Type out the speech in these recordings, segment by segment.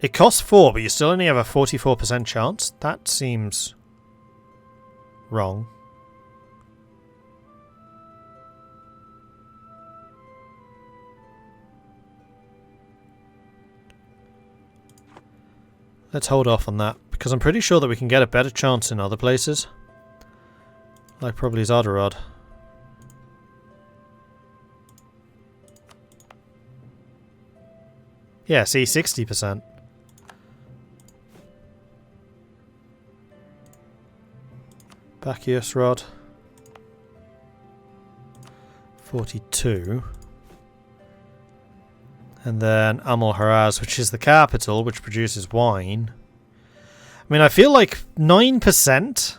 It costs 4, but you still only have a 44% chance? That seems wrong. Let's hold off on that, because I'm pretty sure that we can get a better chance in other places. Like probably Zardarod. Yeah, see, 60%. Bacchius Rod. 42. And then Amal Haraz, which is the capital, which produces wine. I mean, I feel like 9%?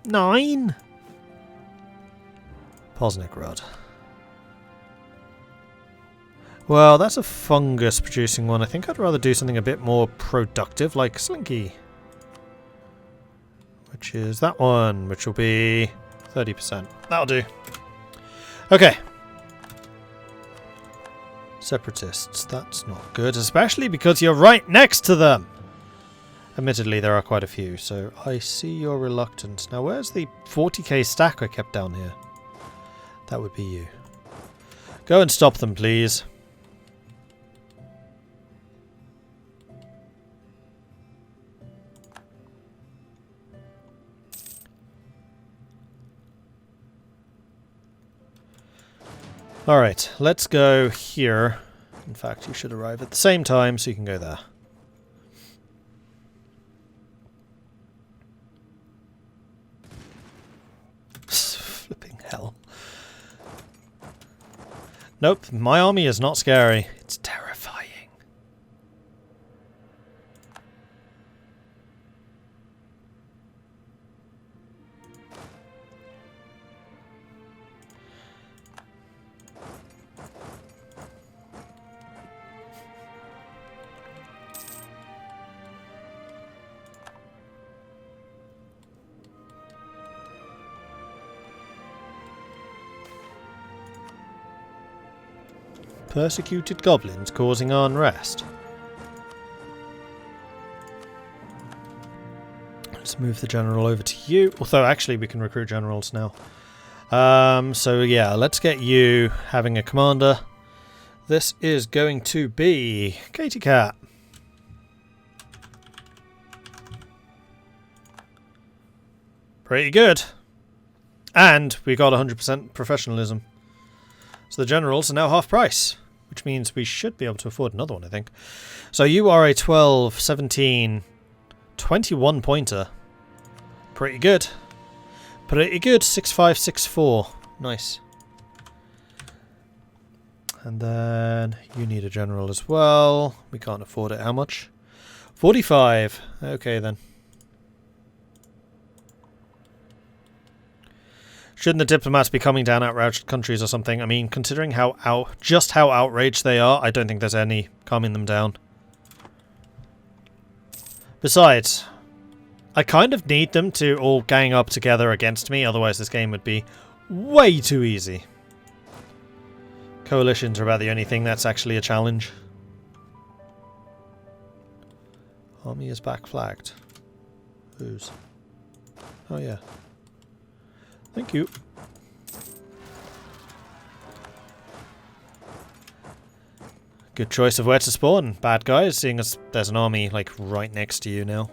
9? Posnik Rod. Well, that's a fungus producing one. I think I'd rather do something a bit more productive, like Slinky. Which is that one, which will be 30%. That'll do. Okay. Separatists, that's not good, especially because you're right next to them! Admittedly, there are quite a few, so I see your reluctance. Now, where's the 40k stack I kept down here? That would be you. Go and stop them, please. Alright, let's go here. In fact, you should arrive at the same time, so you can go there. Flipping hell. Nope, my army is not scary. It's terrifying. Persecuted goblins causing unrest. Let's move the general over to you. Although, actually, we can recruit generals now. So, yeah, let's get you having a commander. This is going to be Katie Cat. Pretty good. And we got 100% professionalism. So the generals are now half price, which means we should be able to afford another one, I think. So you are a 12, 17, 21 pointer. Pretty good. Pretty good. 6564. Nice. And then you need a general as well. We can't afford it. How much? 45. Okay then. Shouldn't the diplomats be coming down outraged countries or something? I mean, considering how outraged they are, I don't think there's any calming them down. Besides, I kind of need them to all gang up together against me, otherwise this game would be way too easy. Coalitions are about the only thing that's actually a challenge. Army is back flagged. Whose? Oh yeah. Thank you. Good choice of where to spawn, bad guys, seeing as there's an army, like, right next to you now.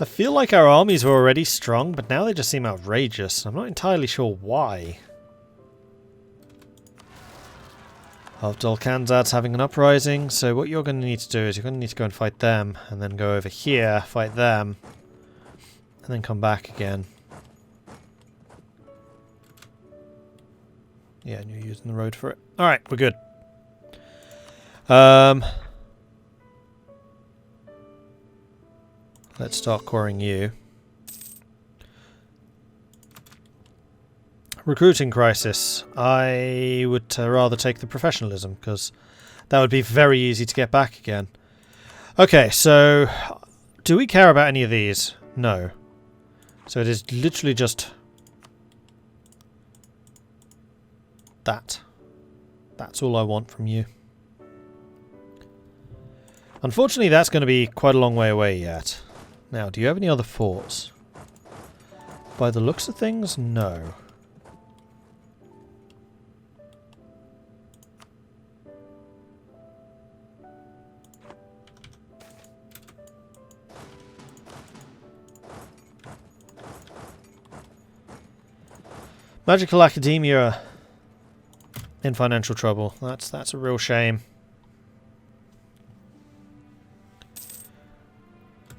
I feel like our armies were already strong, but now they just seem outrageous. I'm not entirely sure why. Ovdal Kanzad's having an uprising, so what you're going to need to do is you're going to need to go and fight them, and then go over here, fight them, and then come back again. Yeah, and you're using the road for it. Alright, we're good. Let's start coring you. Recruiting crisis. I would rather take the professionalism, because that would be very easy to get back again. Okay, so do we care about any of these? No. So it is literally just that. That's all I want from you. Unfortunately, that's going to be quite a long way away yet. Now, do you have any other forts? By the looks of things, no. Magical Academia in financial trouble. That's a real shame.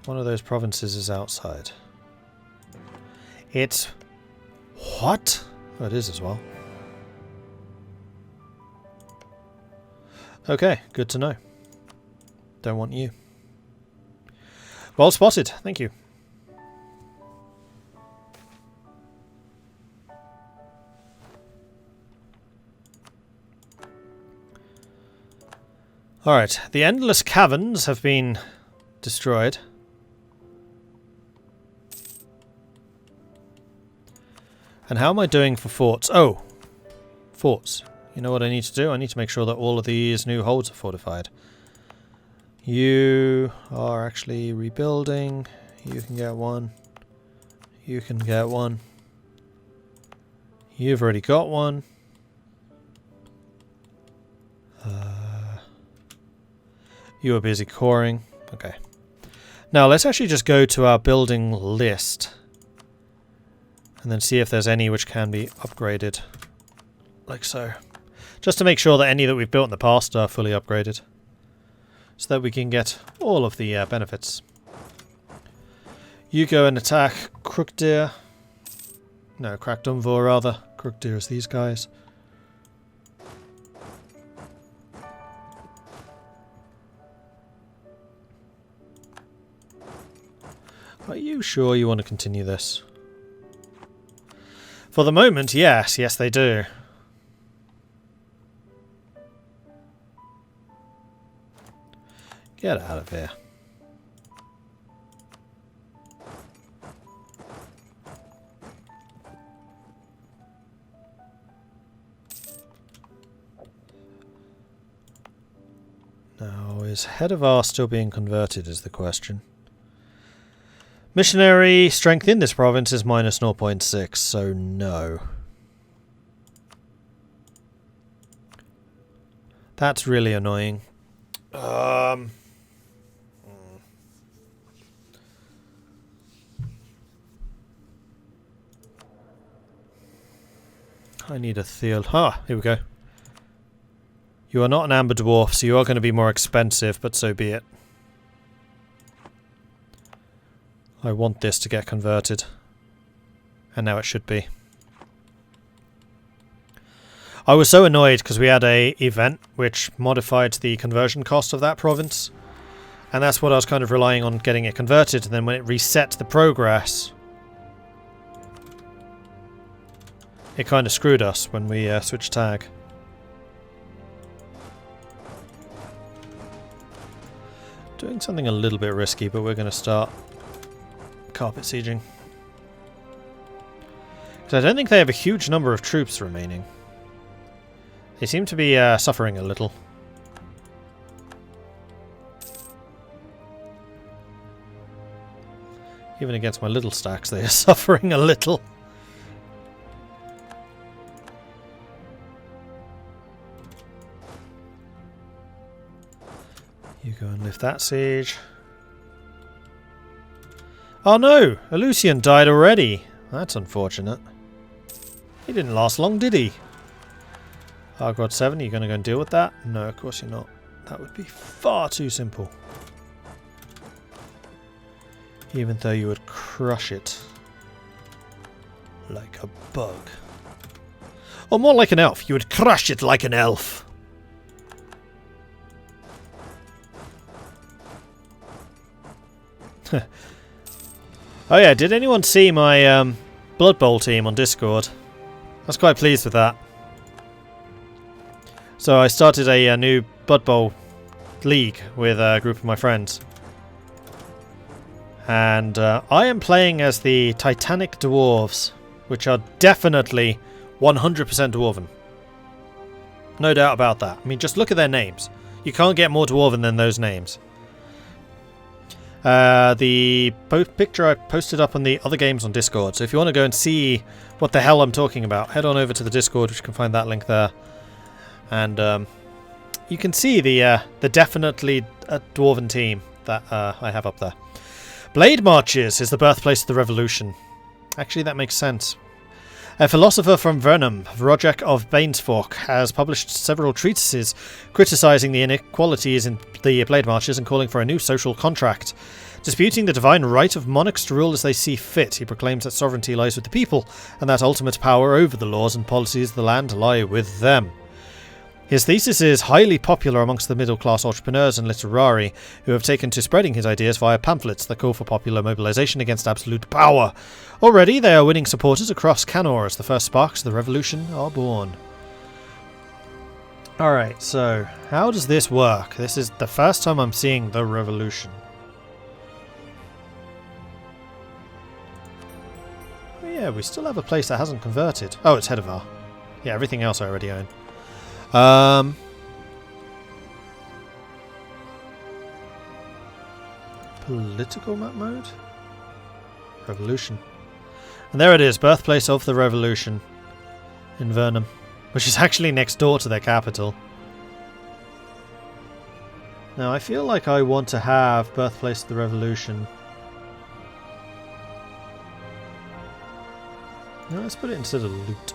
One of those provinces is outside. It's... What? Oh, it is as well. Okay, good to know. Don't want you. Well spotted, thank you. Alright, the endless caverns have been destroyed. And how am I doing for forts? Oh! Forts. You know what I need to do? I need to make sure that all of these new holds are fortified. You are actually rebuilding. You can get one. You can get one. You've already got one. You are busy coring. Okay. Now let's actually just go to our building list. And then see if there's any which can be upgraded. Like so. Just to make sure that any that we've built in the past are fully upgraded. So that we can get all of the benefits. You go and attack Crookdeer. No, Crackdunvor rather. Crookdeer is these guys. Are you sure you want to continue this? For the moment, yes. Yes, they do. Get out of here. Now, is Hedevar still being converted is the question. Missionary strength in this province is minus 0.6, so no. That's really annoying. I need a Theal. Ah, here we go. You are not an Amber Dwarf, so you are going to be more expensive, but so be it. I want this to get converted. And now it should be. I was so annoyed because we had a event which modified the conversion cost of that province. And that's what I was kind of relying on getting it converted. And then when it reset the progress, it kind of screwed us when we switched tag. Doing something a little bit risky, but we're going to start carpet sieging. Because I don't think they have a huge number of troops remaining. They seem to be suffering a little. Even against my little stacks, they are suffering a little. You go and lift that siege. Oh no! Elucian died already. That's unfortunate. He didn't last long, did he? Argod 7, are you going to go and deal with that? No, of course you're not. That would be far too simple. Even though you would crush it. Like a bug. Or more like an elf. You would crush it like an elf. Oh yeah, did anyone see my Blood Bowl team on Discord? I was quite pleased with that. So I started a new Blood Bowl league with a group of my friends. And I am playing as the Titanic Dwarves, which are definitely 100% Dwarven. No doubt about that. I mean, just look at their names. You can't get more Dwarven than those names. The picture I posted up on the other games on Discord, so if you want to go and see what the hell I'm talking about, head on over to the Discord, which you can find that link there. And you can see the definitely Dwarven team that I have up there. Blade Marches is the birthplace of the revolution. Actually, that makes sense. A philosopher from Vernum, Roderick of Bainsfork, has published several treatises criticising the inequalities in the Blade Marches and calling for a new social contract. Disputing the divine right of monarchs to rule as they see fit, he proclaims that sovereignty lies with the people, and that ultimate power over the laws and policies of the land lie with them. His thesis is highly popular amongst the middle-class entrepreneurs and literari, who have taken to spreading his ideas via pamphlets that call for popular mobilization against absolute power. Already they are winning supporters across Canor as the first sparks of the revolution are born. Alright, so how does this work? This is the first time I'm seeing the revolution. Oh yeah, we still have a place that hasn't converted. Oh, it's Hedevar. Yeah, everything else I already own. Political map mode? Revolution. And there it is, birthplace of the revolution in Vernum, which is actually next door to their capital. Now I feel like I want to have birthplace of the revolution. No, let's put it instead of loot.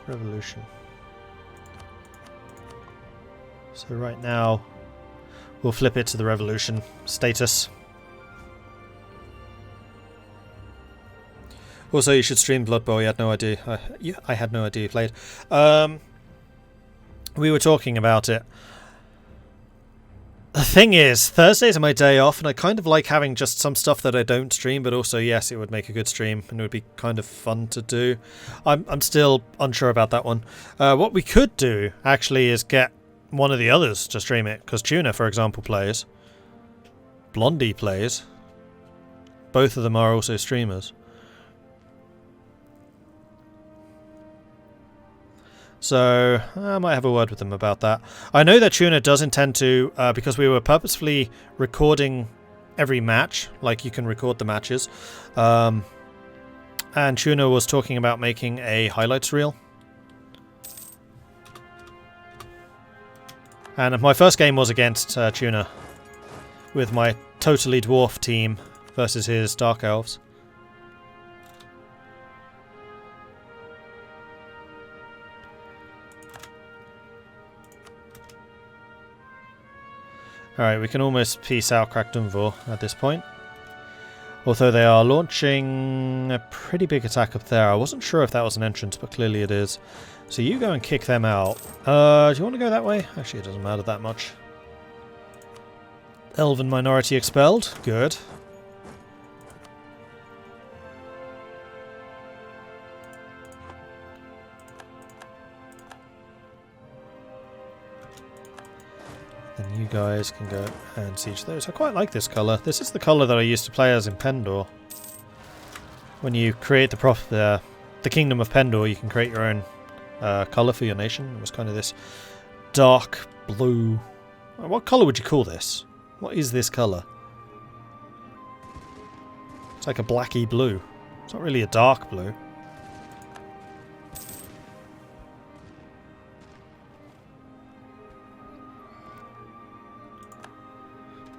Revolution. So right now we'll flip it to the revolution status. Also, you should stream Blood Bowl. You had no idea. I had no idea you played. We were talking about it. The thing is, Thursdays are my day off, and I kind of like having just some stuff that I don't stream, but also, yes, it would make a good stream, and it would be kind of fun to do. I'm still unsure about that one. What we could do, actually, is get one of the others to stream it, because Tuna, for example, plays. Blondie plays. Both of them are also streamers. So, I might have a word with them about that. I know that Tuna does intend to, because we were purposefully recording every match, like you can record the matches, and Tuna was talking about making a highlights reel. And my first game was against Tuna, with my totally dwarf team versus his Dark Elves. Alright, we can almost peace out Krakdunvor at this point. Although they are launching a pretty big attack up there. I wasn't sure if that was an entrance, but clearly it is. So you go and kick them out. Do you want to go that way? Actually, it doesn't matter that much. Elven minority expelled. Good. Then you guys can go and siege those. I quite like this colour. This is the colour that I used to play as in Pendor. When you create the Kingdom of Pendor, you can create your own colour for your nation. It was kind of this dark blue. What colour would you call this? What is this colour? It's like a blacky blue. It's not really a dark blue.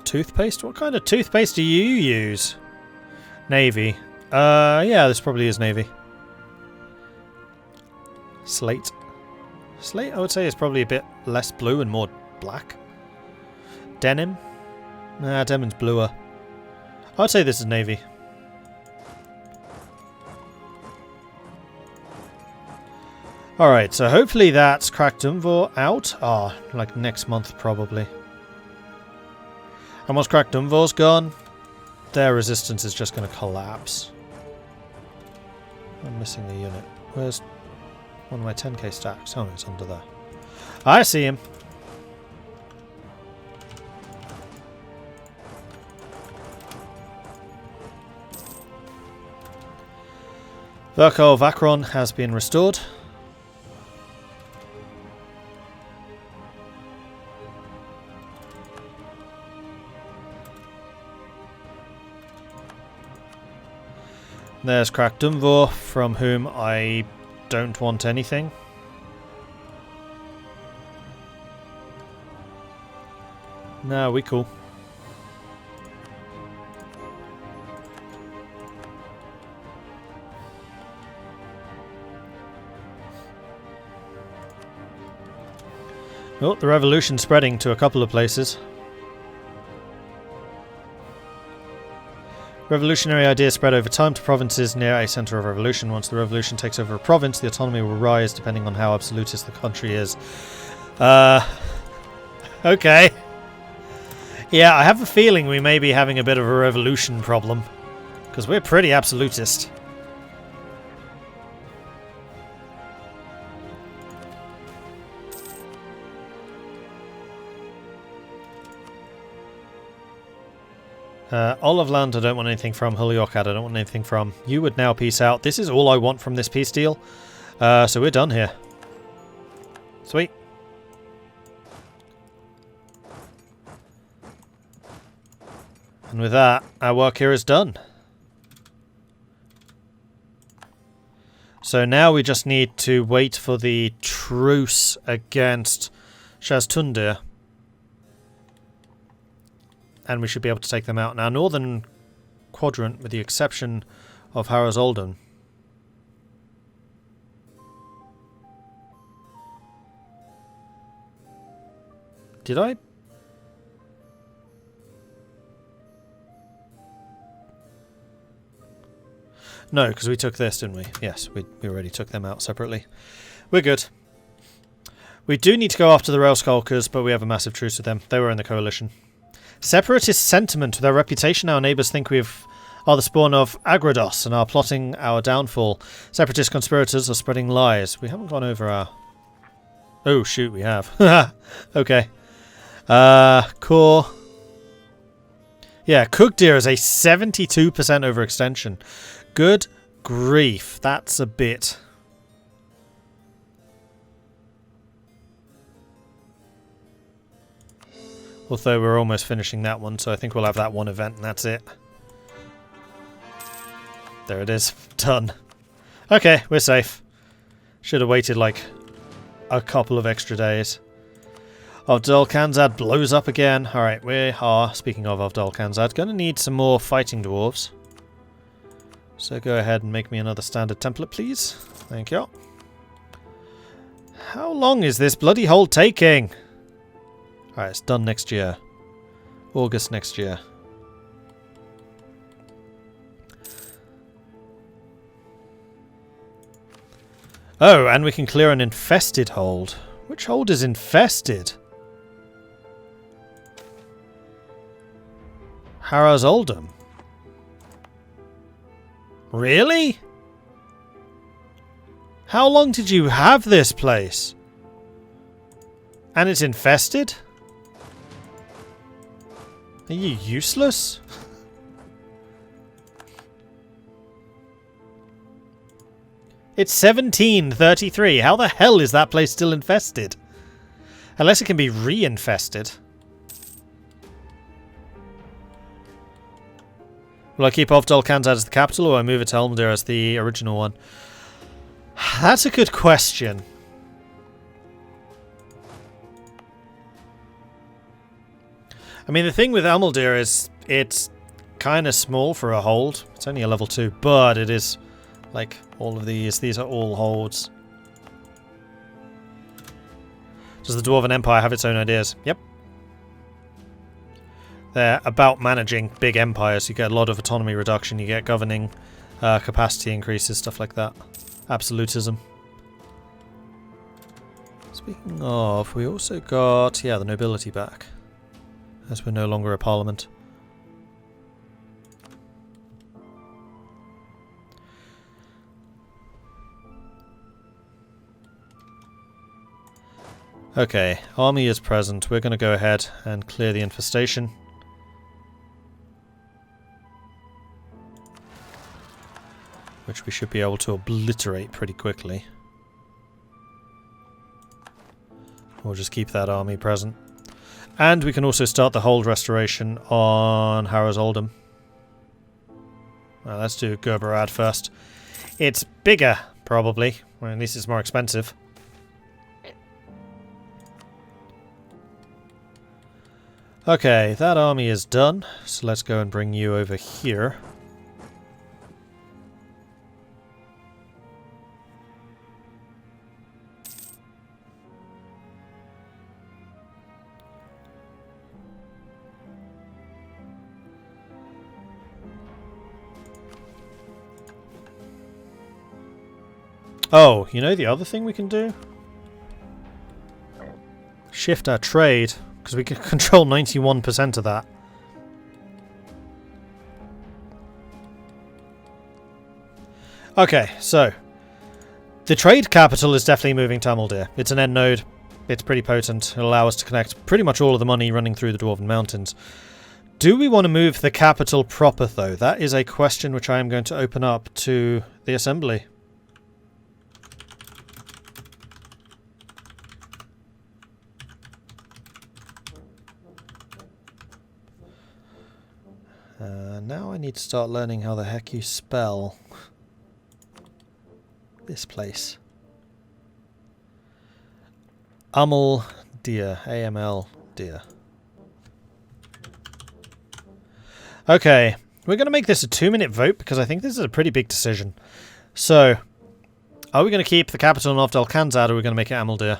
Toothpaste? What kind of toothpaste do you use? Navy. Yeah, this probably is navy. Slate. Slate, I would say, is probably a bit less blue and more black. Denim? Nah, denim's bluer. I'd say this is navy. Alright, so hopefully that's Krakdunvor out. Oh, like next month probably. And once Krakdunvor's gone, their resistance is just going to collapse. I'm missing a unit. Where's one of my 10k stacks? Oh, it's under there. I see him. Verkov Akron has been restored. There's Krak Dunvor, from whom I don't want anything. No, we cool. Oh, the revolution's spreading to a couple of places. Revolutionary ideas spread over time to provinces near a centre of revolution. Once the revolution takes over a province, the autonomy will rise depending on how absolutist the country is. Okay. Yeah, I have a feeling we may be having a bit of a revolution problem. Because we're pretty absolutist. Olavland I don't want anything from. Hulyokad I don't want anything from. You would now peace out. This is all I want from this peace deal. So we're done here. Sweet. And with that, our work here is done. So now we just need to wait for the truce against Shaztundir. And we should be able to take them out. Now, northern quadrant, with the exception of Harrows Oldham. Did I? No, because we took this, didn't we? Yes, we already took them out separately. We're good. We do need to go after the Rail Skulkers, but we have a massive truce with them. They were in the coalition. Separatist sentiment. With our reputation, our neighbours think we are the spawn of Agrados and are plotting our downfall. Separatist conspirators are spreading lies. We haven't gone over our... Oh, shoot, we have. Okay. Core. Yeah, Kugdir is a 72% overextension. Good grief. That's a bit... Although we're almost finishing that one, so I think we'll have that one event and that's it. There it is. Done. Okay, we're safe. Should have waited like a couple of extra days. Ovdal Kanzad blows up again. Alright, we are, speaking of Ovdal Kanzad, going to need some more fighting dwarves. So go ahead and make me another standard template, please. Thank you. How long is this bloody hold taking? Alright, it's done next year. August next year. Oh, and we can clear an infested hold. Which hold is infested? Harrows Oldham. Really? How long did you have this place? And it's infested? Are you useless? It's 1733. How the hell is that place still infested? Unless it can be re-infested. Will I keep Ovdal Kanzad as the capital, or I move it to Helmdir as the original one? That's a good question. I mean, the thing with Elmuldir is it's kind of small for a hold. It's only a level 2, but it is like all of these. These are all holds. Does the Dwarven Empire have its own ideas? Yep. They're about managing big empires. You get a lot of autonomy reduction. You get governing capacity increases, stuff like that. Absolutism. Speaking of, we also got, yeah, the nobility back. As we're no longer a parliament. Okay, army is present. We're going to go ahead and clear the infestation. which we should be able to obliterate pretty quickly. We'll just keep that army present. And we can also start the hold restoration on Harrow's Oldham. Well, let's do Gerberad first. It's bigger, probably. Well, at least it's more expensive. Okay, that army is done. So let's go and bring you over here. Oh, you know the other thing we can do? Shift our trade, because we can control 91% of that. Okay, so the trade capital is definitely moving to Amaldir. It's an end node. It's pretty potent. It'll allow us to connect pretty much all of the money running through the Dwarven Mountains. Do we want to move the capital proper, though? That is a question which I am going to open up to the Assembly. Now I need to start learning how the heck you spell this place. Amaldir. A-M-L dear. Okay, we're going to make this a 2-minute vote because I think this is a pretty big decision. So, are we going to keep the capital in Ovdal Kanzad, or are we going to make it Amaldir?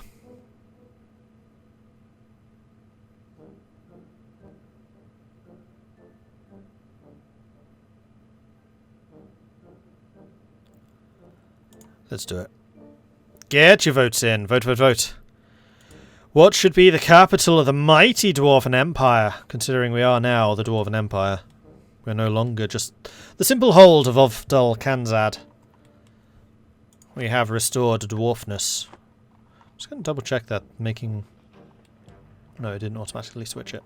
Let's do it. Get your votes in. Vote, vote, vote. What should be the capital of the mighty Dwarven Empire, considering we are now the Dwarven Empire? We're no longer just the simple hold of Ovdal Kanzad. We have restored dwarfness. Just going to double check that making... No, it didn't automatically switch it.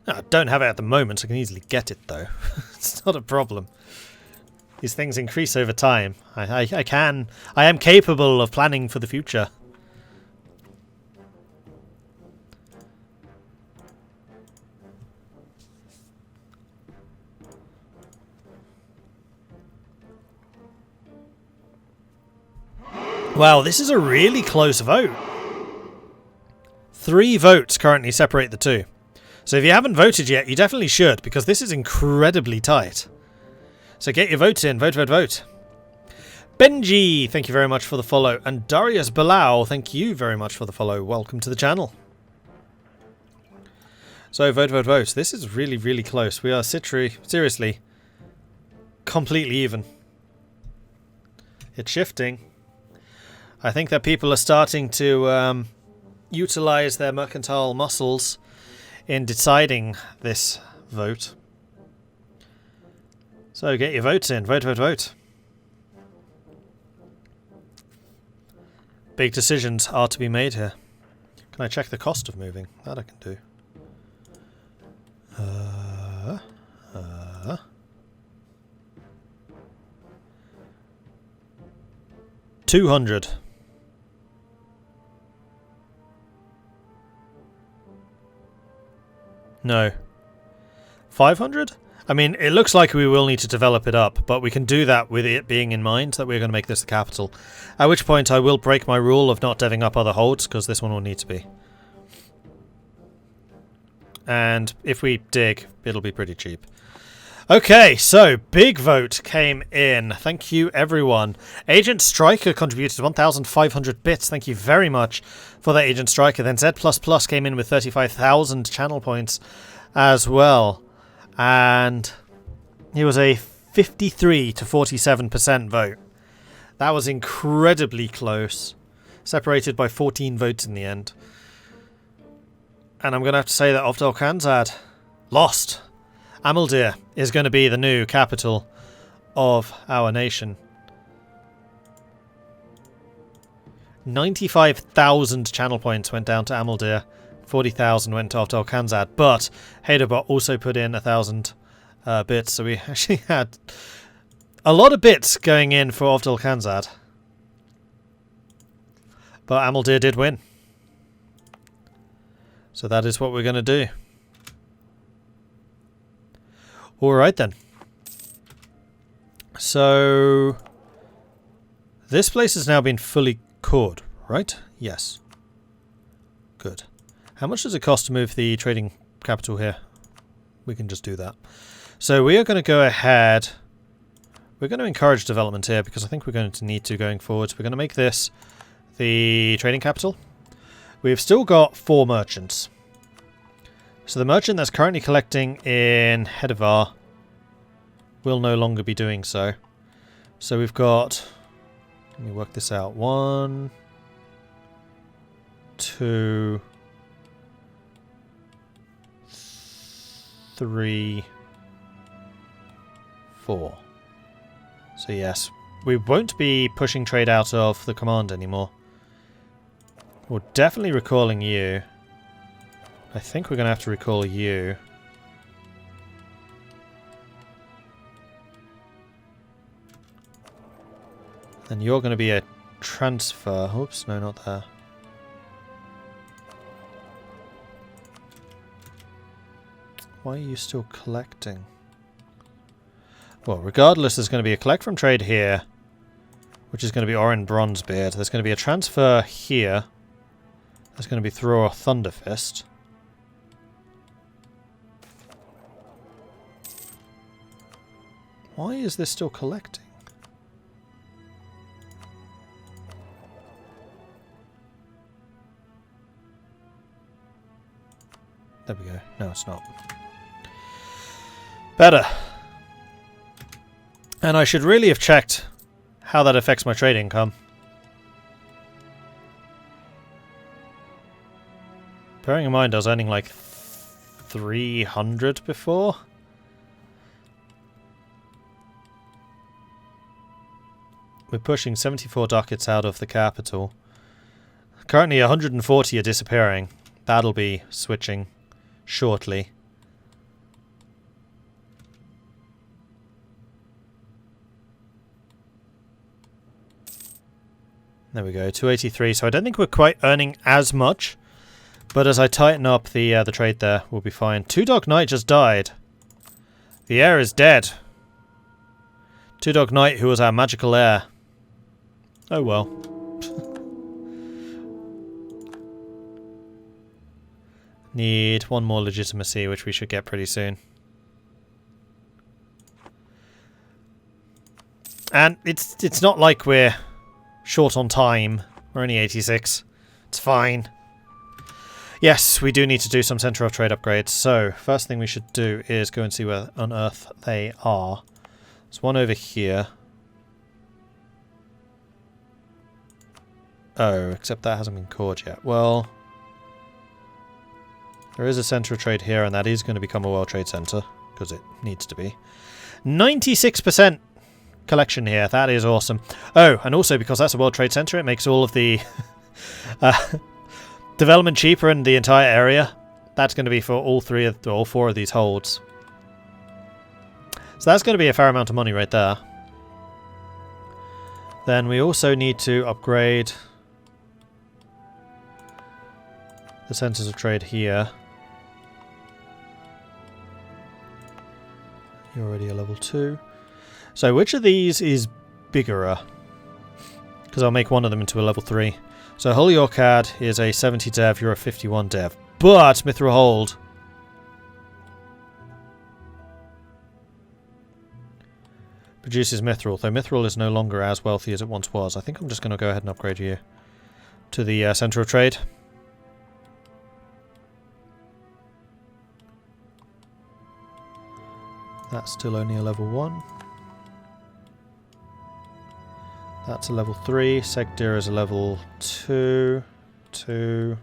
No, I don't have it at the moment, so I can easily get it though. It's not a problem. These things increase over time. I am capable of planning for the future. Wow, this is a really close vote. 3 votes currently separate the two. So if you haven't voted yet, you definitely should, because this is incredibly tight. So get your votes in. Vote, vote, vote. Benji, thank you very much for the follow. And Darius Bilal, thank you very much for the follow. Welcome to the channel. So vote, vote, vote. This is really, really close. We are seriously completely even. It's shifting. I think that people are starting to utilize their mercantile muscles in deciding this vote. So get your votes in. Vote, vote, vote. Big decisions are to be made here. Can I check the cost of moving? That I can do. 200. No. 500? I mean, it looks like we will need to develop it up, but we can do that with it being in mind that we're going to make this the capital. At which point I will break my rule of not deving up other holds, because this one will need to be. And if we dig, it'll be pretty cheap. Okay, so big vote came in. Thank you, everyone. Agent Striker contributed 1,500 bits. Thank you very much for that, Agent Striker. Then Z++ came in with 35,000 channel points as well. And it was a 53 to 47% vote. That was incredibly close. Separated by 14 votes in the end. And I'm going to have to say that Ovdal Kanzad lost. Amaldir is going to be the new capital of our nation. 95,000 channel points went down to Amaldir. 40,000 went to Ovdal Kanzad, but Haderbot also put in 1,000 bits, so we actually had a lot of bits going in for Ovdal Kanzad. But Amaldir did win. So that is what we're going to do. Alright then. So this place has now been fully cored, right? Yes. Good. How much does it cost to move the trading capital here? We can just do that. So we are going to go ahead. We're going to encourage development here because I think we're going to need to going forward. We're going to make this the trading capital. We've still got 4 merchants. So the merchant that's currently collecting in Hedevar will no longer be doing so. So we've got, let me work this out, 1, 2, 3, 4. So yes, we won't be pushing trade out of the command anymore. We're definitely recalling you. I think we're going to have to recall you. Then you're going to be a transfer. Oops, no, not there. Why are you still collecting? Well, regardless, there's going to be a collect from trade here, which is going to be Orin Bronzebeard. There's going to be a transfer here. There's going to be Thror Thunderfist. Why is this still collecting? There we go. No, it's not. Better. And I should really have checked how that affects my trade income. Bearing in mind I was earning like 300 before. We're pushing 74 ducats out of the capital. Currently 140 are disappearing. That'll be switching shortly. There we go, 283. So I don't think we're quite earning as much, but as I tighten up the trade there, we'll be fine. Two Dog Knight just died. The heir is dead. Two Dog Knight, who was our magical heir. Oh well. Need one more legitimacy, which we should get pretty soon. And it's not like we're short on time. We're only 86. It's fine. Yes, we do need to do some Centre of Trade upgrades. So, first thing we should do is go and see where on earth they are. There's one over here. Oh, except that hasn't been cored yet. Well, there is a Centre of Trade here, and that is going to become a World Trade Centre, because it needs to be. 96% collection here. That is awesome. Oh, and also because that's a World Trade Centre, it makes all of the development cheaper in the entire area. That's going to be for all 4 of these holds. So that's going to be a fair amount of money right there. Then we also need to upgrade the centres of trade here. You're already a level 2. So which of these is bigger? Because I'll make one of them into a level 3. So Holy Orchard is a 70 dev, you're a 51 dev. But Mithril Hold produces Mithril, though Mithril is no longer as wealthy as it once was. I think I'm just going to go ahead and upgrade you to the Centre of Trade. That's still only a level 1. That's a level 3. Segdir is a level 2. 2.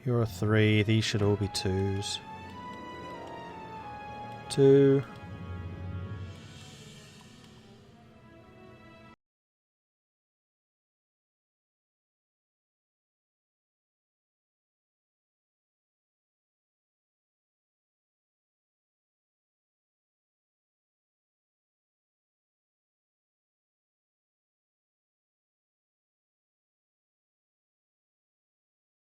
You're a 3. These should all be 2s. 2.